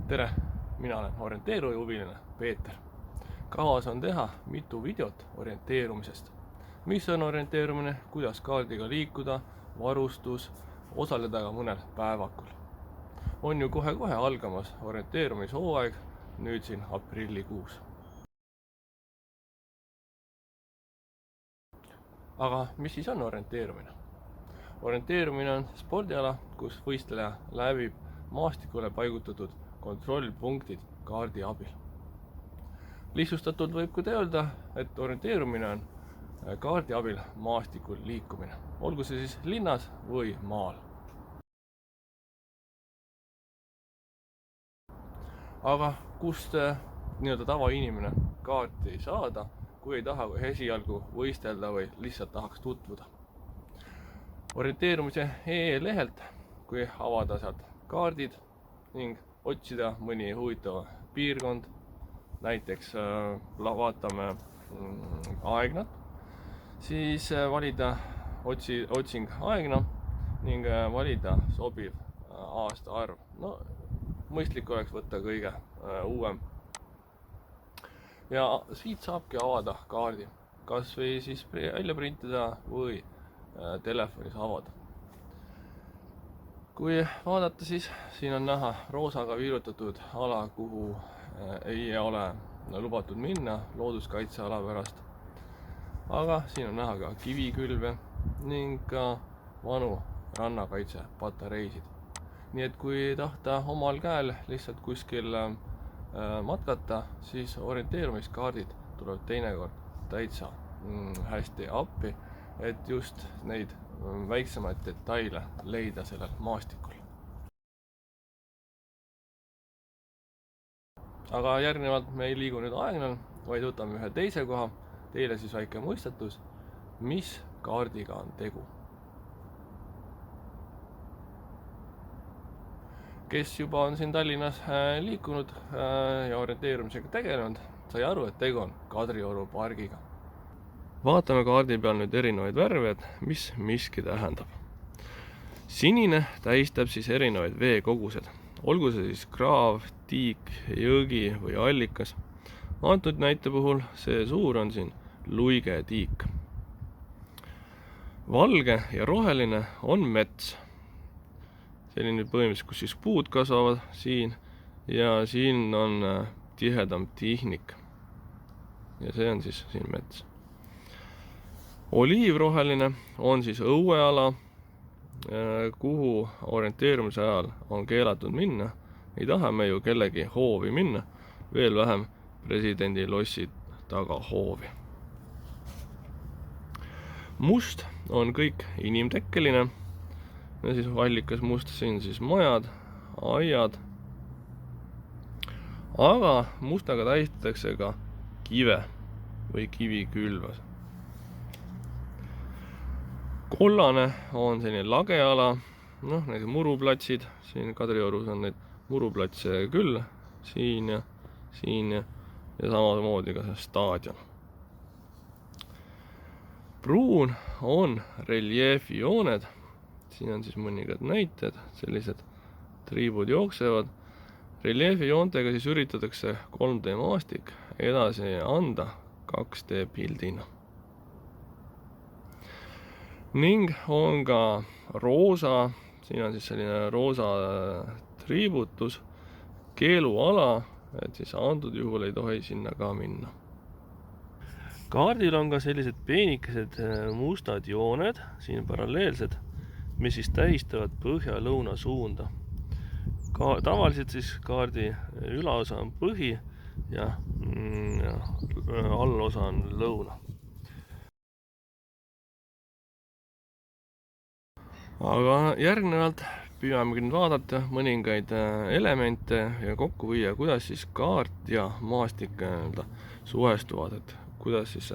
Tere, mina olen orienteeruja huviline Peeter. Kavas on teha mitu videot orienteerumisest. Mis on orienteerumine, kuidas kaardiga liikuda, varustus, osaleda ka mõnel päevakul. On ju kohe algamas orienteerumishooaeg, nüüd siin aprillikuus. Aga mis siis on orienteerumine? Orienteerumine on spordiala, kus võistleja läbib maastikule paigutatud kontrollpunktid kaardi abil. Lihtsustatult võib ka öelda, et orienteerumine on kaardi abil maastikul liikumine, olgu see siis linnas või maal. Aga kust tavainimene kaarti saada, kui ei taha esialgu võistelda või lihtsalt tahaks tutvuda? Orienteerumise lehelt, kui avada sealt kaardid ning otsida mõni huvitav piirkond, näiteks vaatame Aegnat, siis valida otsing Aegna ning valida sobiv aastaarv. Mõistlik oleks võtta kõige uuem. Ja siit saabki avada kaardi, kas või siis välja printida või telefonis avada. Kui vaadata, siis siin on näha roosaga viilutatud ala, kuhu ei ole lubatud minna looduskaitseala pärast. Aga siin on näha ka kivikülve ning ka vanu rannakaitsepatareisid. Nii et kui tahta omal käel lihtsalt kuskil matkata, siis orienteerumiskaardid tuleb teinekord täitsa hästi appi, et just neid väiksemaid detaile leida sellel maastikul. Aga järgnevalt me ei liigu nüüd Aegnal, vaid võtame ühe teise koha. Teile siis väike mõistatus, mis kaardiga on tegu. Kes juba on siin Tallinnas liikunud ja orienteerumisega tegelenud, sai aru, et tegu on Kadrioru pargiga. Vaatame kaardi peal nüüd erinevaid värve, et mis miski tähendab. Sinine tähistab siis erinevaid veekogused, olgu see siis kraav, tiik, jõgi või allikas. Antud näite puhul see suur on siin Luige tiik. Valge ja roheline on mets. Selline põhimõtteliselt, kus siis puud kasvavad siin ja siin on tihedam tihnik. Ja see on siis siin mets. Oliivroheline on siis õueala, kuhu orienteerumise ajal on keelatud minna. Ei taha me ju kellegi hoovi minna, veel vähem presidendi lossi taga hoovi. Must on kõik inimtekkeline. Ja siis allikas must, siin siis majad, aiad. Aga mustaga tähistatakse ka kive või kivikülvas. Kollane on selline lageala, need muruplatsid, siin Kadriorus on neid muruplatse küll, siin ja samamoodi ka see staadion. Pruun on reljeefijooned, siin on siis mõningad näited, sellised triibud jooksevad. Reljeefijoontega siis üritatakse 3D maastik edasi anda 2D pildina. Ning on ka roosa, siin on siis selline roosa triibutus, keeluala, et siis antud juhul ei tohi sinna ka minna. Kaardil on ka sellised peenikesed mustad jooned, siin paralleelsed, mis siis tähistavad põhja-lõuna suunda. Tavaliselt siis kaardi ülaosa on põhi ja allosa on lõuna. Aga järgnevalt püüamegi nüüd vaadata mõningaid elemente ja kokku viia, kuidas siis kaart ja maastik suhestuvad, et kuidas siis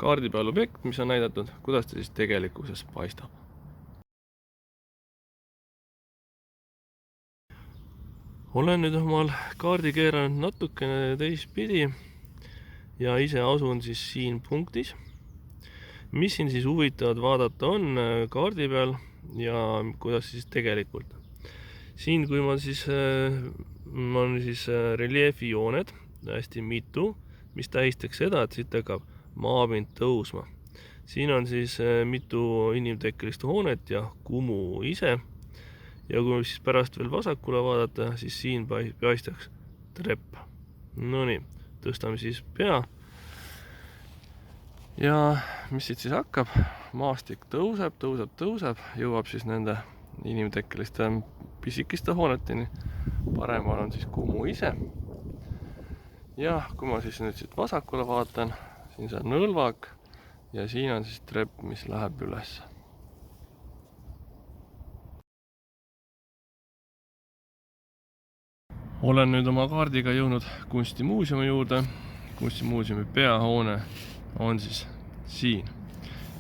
kaardi peal objekt, mis on näidatud, kuidas ta siis tegelikkuses paistab. Olen nüüd omal kaardi keeranud natukene teistpidi ja ise asun siis siin punktis. Mis siin siis huvitavad vaadata on kaardi peal ja kuidas siis tegelikult. Siin, kui ma siis on siis reljeefijooned, hästi mitu, mis tähistaks seda, et siit hakkab maapind tõusma. Siin on siis mitu inimtekkelist hoonet ja Kumu ise. Ja kui siis pärast veel vasakule vaadata, siis siin paistaks trepp. No nii, tõstame siis pea. Ja mis siit siis hakkab? Maastik tõuseb, jõuab siis nende inimtekkeliste pisikeste hooneteni. Paremal on siis Kumu ise. Ja kui ma siis nüüd siit vasakule vaatan, siin see on nõlvak ja siin on siis trepp, mis läheb üles. Olen nüüd oma kaardiga jõudnud kunstimuuseumi juurde. Kunstimuuseumi peahoone on siis siin.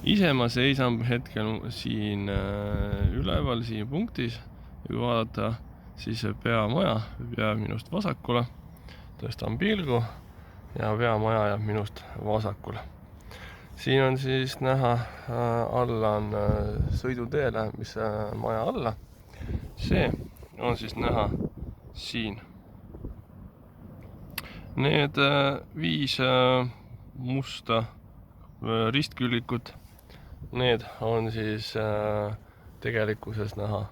Ise ma seisan hetkel siin üleval, siin punktis. Ja kui vaadata, siis peamaja jääb minust vasakule. Tõstan pilgu ja peamaja jääb minust vasakule. Siin on siis näha, alla on sõiduteele, mis maja alla. See on siis näha siin. Need 5 musta ristküllikut, need on siis tegelikkuses näha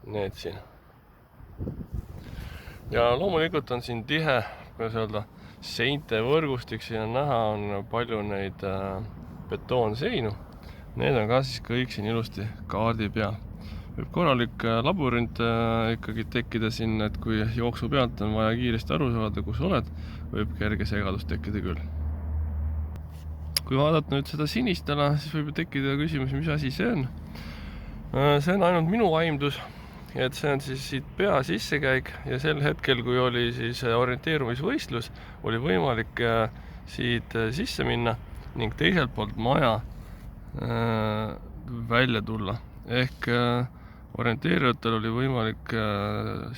need siin. Ja loomulikult on siin tihe, kuidas öelda, seinte võrgustik, siin on näha, on palju neid betoonseinu. Need on ka siis kõik siin ilusti kaardi peal. Võib korralik labürint ikkagi tekkida siin, et kui jooksu pealt on vaja kiiresti aru saada, kus oled, võib kerge segadus tekkida küll. Kui vaadata nüüd seda sinistele, siis võib tekkida küsimus, mis asi see on. See on ainult minu aimdus, et see on siis siit pea sissekäik ja sel hetkel, kui oli siis orienteerumisvõistlus, oli võimalik siit sisse minna ning teiselt poolt maja välja tulla. Ehk orienteerijatel oli võimalik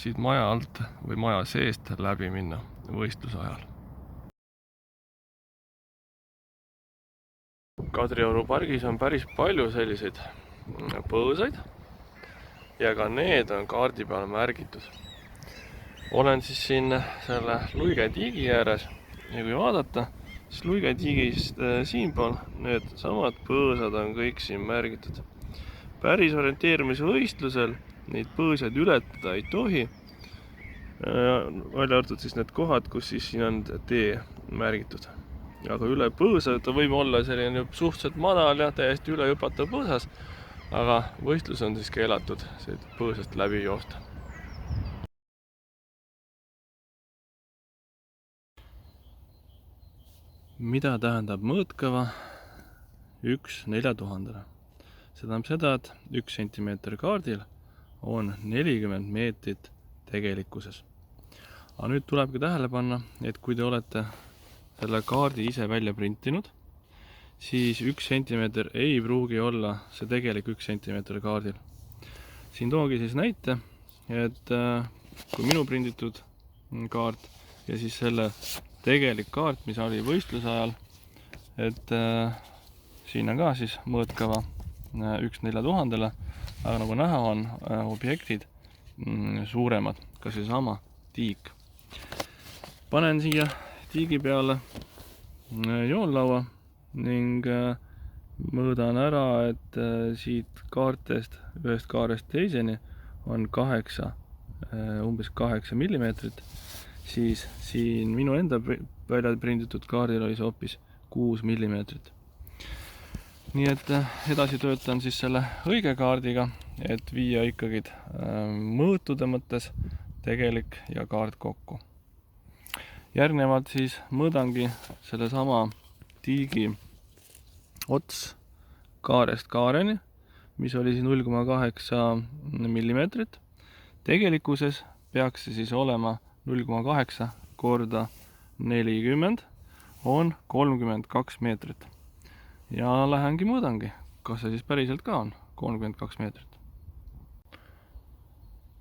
siit maja alt või maja seest läbi minna võistluse ajal. Kadrioru pargis on päris palju selliseid põõsaid ja ka need on kaardi peal märgitud. Olen siis siin selle Luige tiigi ääres ja kui vaadata, siis Luige tiigist siinpool need samad põõsad on kõik siin märgitud. Päris orienteerimisvõistlusel neid põõsaid ületada ei tohi. Välja arvatud siis need kohad, kus siis siin on tee märgitud. Aga üle põõsa ta võib olla selline suhteliselt madal ja täiesti üle hüpatav põõsas, aga võistlus on siis keelatud põõsast läbi joosta. Mida tähendab mõõtkava 1/4000? See tähendab seda, et 1 sentimeeter kaardil on 40 meetrit tegelikkuses. Aga nüüd tulebki tähele panna, et kui te olete selle kaardi ise välja printinud, siis 1 sentimeeter ei pruugi olla see tegelik 1 sentimeeter kaardil. Siin toongi siis näite, et kui minu prinditud kaart ja siis selle tegelik kaart, mis oli võistluse ajal, et siin on ka siis mõõtkava 1/4000, aga nagu näha on objektid suuremad, ka seesama tiik. Panen siia tiigi peale joonlaua ning mõõdan ära, et siit kaartest, ühest kaarest teiseni on umbes 8 millimeetrit, siis siin minu enda välja prinditud kaardil oli see hoopis 6 millimeetrit. Nii et edasi töötan siis selle õige kaardiga, et viia ikkagi mõõtude mõttes tegelik ja kaart kokku. Järgnevalt siis mõõdangi selle sama tiigi ots kaarest kaareni, mis oli 0,8 millimeetrit. Tegelikkuses peaks see siis olema 0,8 korda 40 on 32 meetrit. Ja lähengi mõõdangi, kas see siis päriselt ka on 32 meetrit.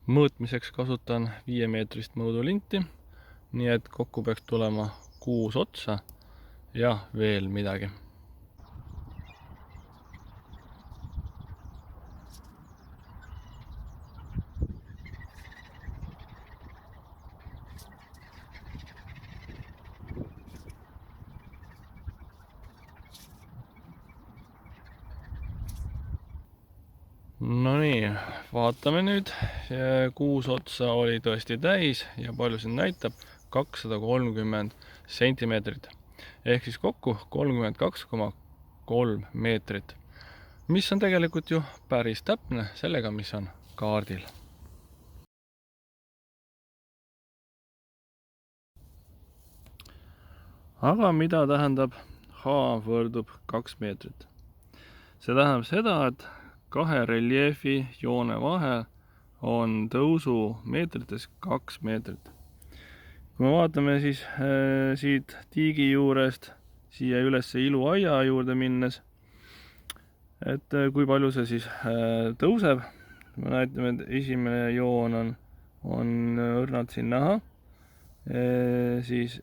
Mõõtmiseks kasutan 5 meetrist mõõdulinti, nii et kokku peaks tulema 6 otsa ja veel midagi. No nii, vaatame nüüd. 6 otsa oli tõesti täis ja palju siin näitab? 230 sentimeetrit. Ehk siis kokku 32,3 meetrit. Mis on tegelikult ju päris täpne sellega, mis on kaardil. Aga mida tähendab H võrdub 2 meetrit? See tähendab seda, et kahe reljeefi joone vahel on tõusu meetrites 2 meetrit. Kui me vaatame siis siit tiigi juurest siia üles iluaia juurde minnes, et kui palju see siis tõuseb. Me näitame, et esimene joon on õrnalt siin näha. Siis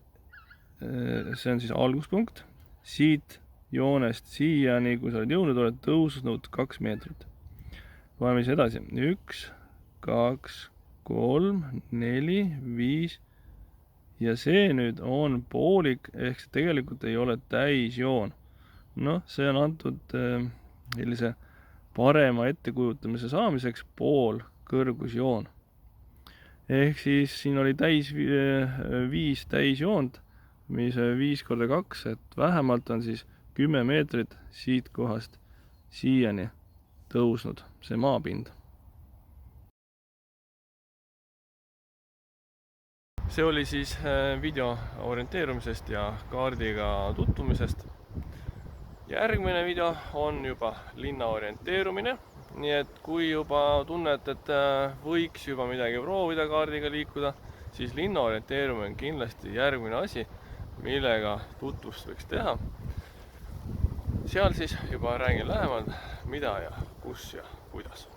see on siis alguspunkt. Siit joonest siiani, kui sa oled jõudnud, oled tõusnud 2 meetrit. Loeme siis edasi. 1, 2, 3, 4, 5. Ja see nüüd on poolik, ehk see tegelikult ei ole täisjoon. Noh, see on antud sellise parema ettekujutamise saamiseks pool kõrgusjoon. Ehk siis siin oli 5 täisjoont, mis 5 korda 2, et vähemalt on siis 10 meetrit siit kohast siiani tõusnud see maapind. See oli siis video orienteerumisest ja kaardiga tutvumisest. Järgmine video on juba linna orienteerumine. Nii et kui juba tunned, et võiks juba midagi proovida kaardiga liikuda, siis linna orienteerumine on kindlasti järgmine asi, millega tutvust võiks teha. Seal siis juba räägin lähemalt, mida ja kus ja kuidas.